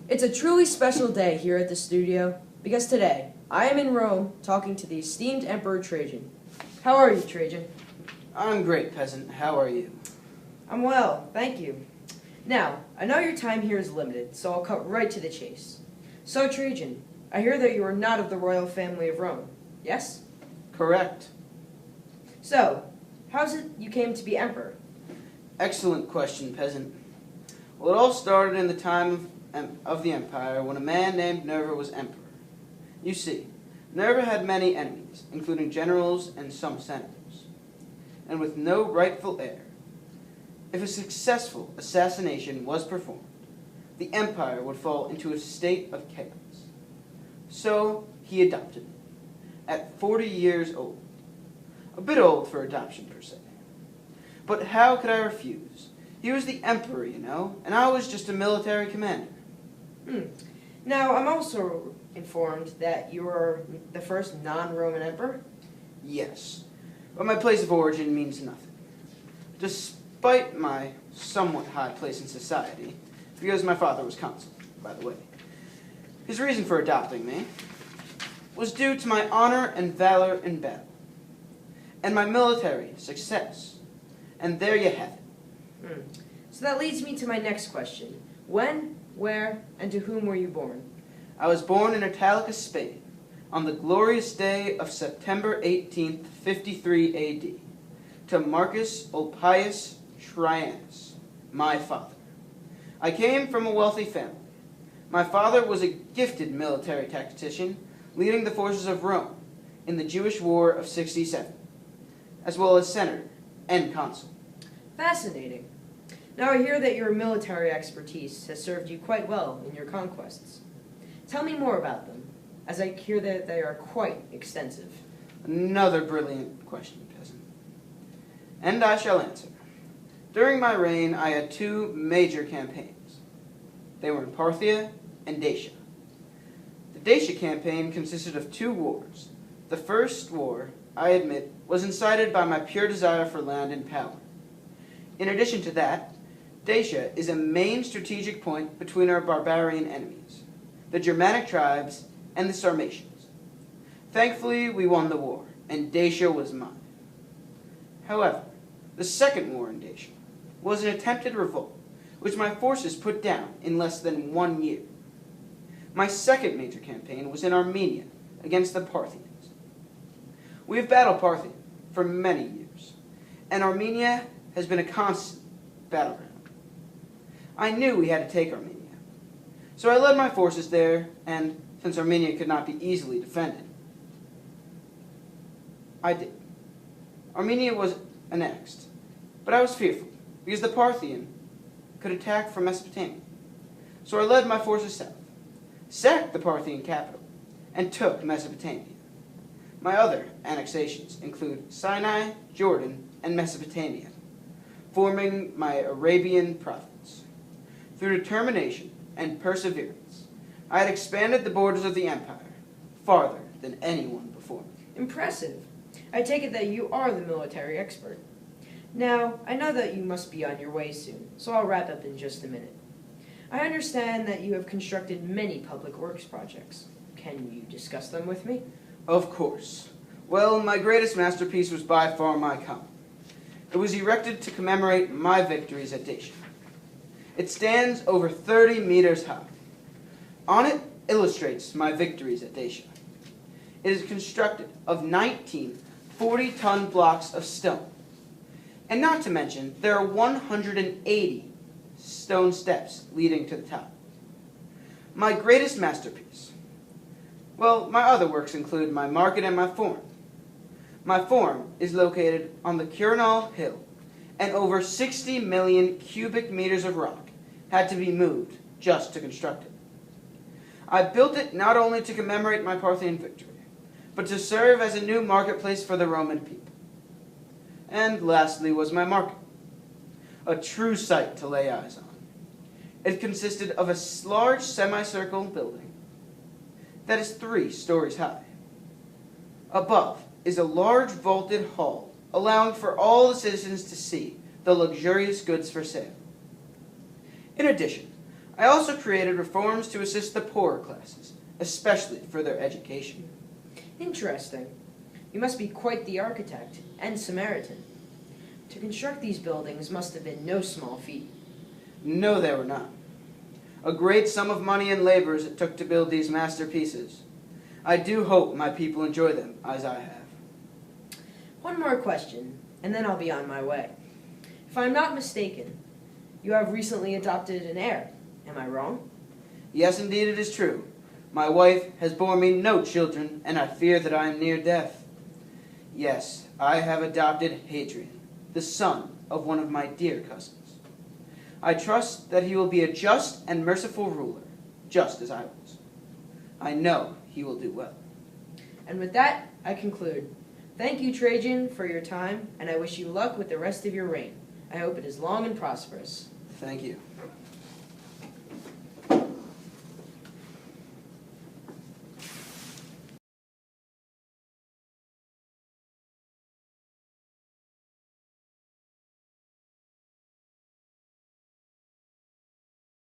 It's a truly special day here at the studio because today I am in Rome talking to the esteemed Emperor Trajan. How are you, Trajan? I'm great, peasant. How are you? I'm well, thank you. Now, I know your time here is limited, so I'll cut right to the chase. So, Trajan, I hear that you are not of the royal family of Rome, yes? Correct. So, how's it you came to be emperor? Excellent question, peasant. Well, it all started in the time of the empire when a man named Nerva was emperor. You see, Nerva had many enemies, including generals and some senators. And with no rightful heir, if a successful assassination was performed, the empire would fall into a state of chaos. So he adopted me, at 40 years old. A bit old for adoption, per se. But how could I refuse? He was the emperor, you know, and I was just a military commander. Now, I'm also informed that you are the first non-Roman emperor? Yes, but my place of origin means nothing. Despite my somewhat high place in society, because my father was consul, by the way. His reason for adopting me was due to my honor and valor in battle, and my military success. And there you have it. So that leads me to my next question. When, where, and to whom were you born? I was born in Italica, Spain, on the glorious day of September 18th, 53 A.D., to Marcus Ulpius Traianus, my father. I came from a wealthy family. My father was a gifted military tactician, leading the forces of Rome in the Jewish War of 67, as well as senator and consul. Fascinating. Now I hear that your military expertise has served you quite well in your conquests. Tell me more about them, as I hear that they are quite extensive. Another brilliant question, peasant. And I shall answer. During my reign, I had two major campaigns. They were in Parthia and Dacia. The Dacia campaign consisted of two wars. The first war, I admit, was incited by my pure desire for land and power. In addition to that, Dacia is a main strategic point between our barbarian enemies, the Germanic tribes and the Sarmatians. Thankfully, we won the war, and Dacia was mine. However, the second war in Dacia was an attempted revolt, which my forces put down in less than 1 year. My second major campaign was in Armenia against the Parthians. We have battled Parthia for many years, and Armenia has been a constant battleground. I knew we had to take Armenia, so I led my forces there, and since Armenia could not be easily defended, I did. Armenia was annexed, but I was fearful, because the Parthian could attack from Mesopotamia. So I led my forces south, sacked the Parthian capital, and took Mesopotamia. My other annexations include Sinai, Jordan, and Mesopotamia, forming my Arabian province. Through determination and perseverance, I had expanded the borders of the empire farther than anyone before me. Impressive. I take it that you are the military expert. Now, I know that you must be on your way soon, so I'll wrap up in just a minute. I understand that you have constructed many public works projects. Can you discuss them with me? Of course. Well, my greatest masterpiece was by far my column. It was erected to commemorate my victories at Dacia. It stands over 30 meters high. On it illustrates my victories at Dacia. It is constructed of 19 40-ton blocks of stone. And not to mention, there are 180 stone steps leading to the top. My greatest masterpiece. Well, my other works include my market and my forum. My forum is located on the Quirinal Hill, and over 60 million cubic meters of rock had to be moved just to construct it. I built it not only to commemorate my Parthian victory, but to serve as a new marketplace for the Roman people. And lastly was my market, a true sight to lay eyes on. It consisted of a large semicircle building that is 3 stories high. Above is a large vaulted hall, allowing for all the citizens to see the luxurious goods for sale. In addition, I also created reforms to assist the poorer classes, especially for their education. Interesting. You must be quite the architect and Samaritan. To construct these buildings must have been no small feat. No, they were not. A great sum of money and labors it took to build these masterpieces. I do hope my people enjoy them as I have. One more question, and then I'll be on my way. If I'm not mistaken, you have recently adopted an heir. Am I wrong? Yes, indeed, it is true. My wife has borne me no children, and I fear that I am near death. Yes, I have adopted Hadrian, the son of one of my dear cousins. I trust that he will be a just and merciful ruler, just as I was. I know he will do well. And with that, I conclude. Thank you, Trajan, for your time, and I wish you luck with the rest of your reign. I hope it is long and prosperous. Thank you.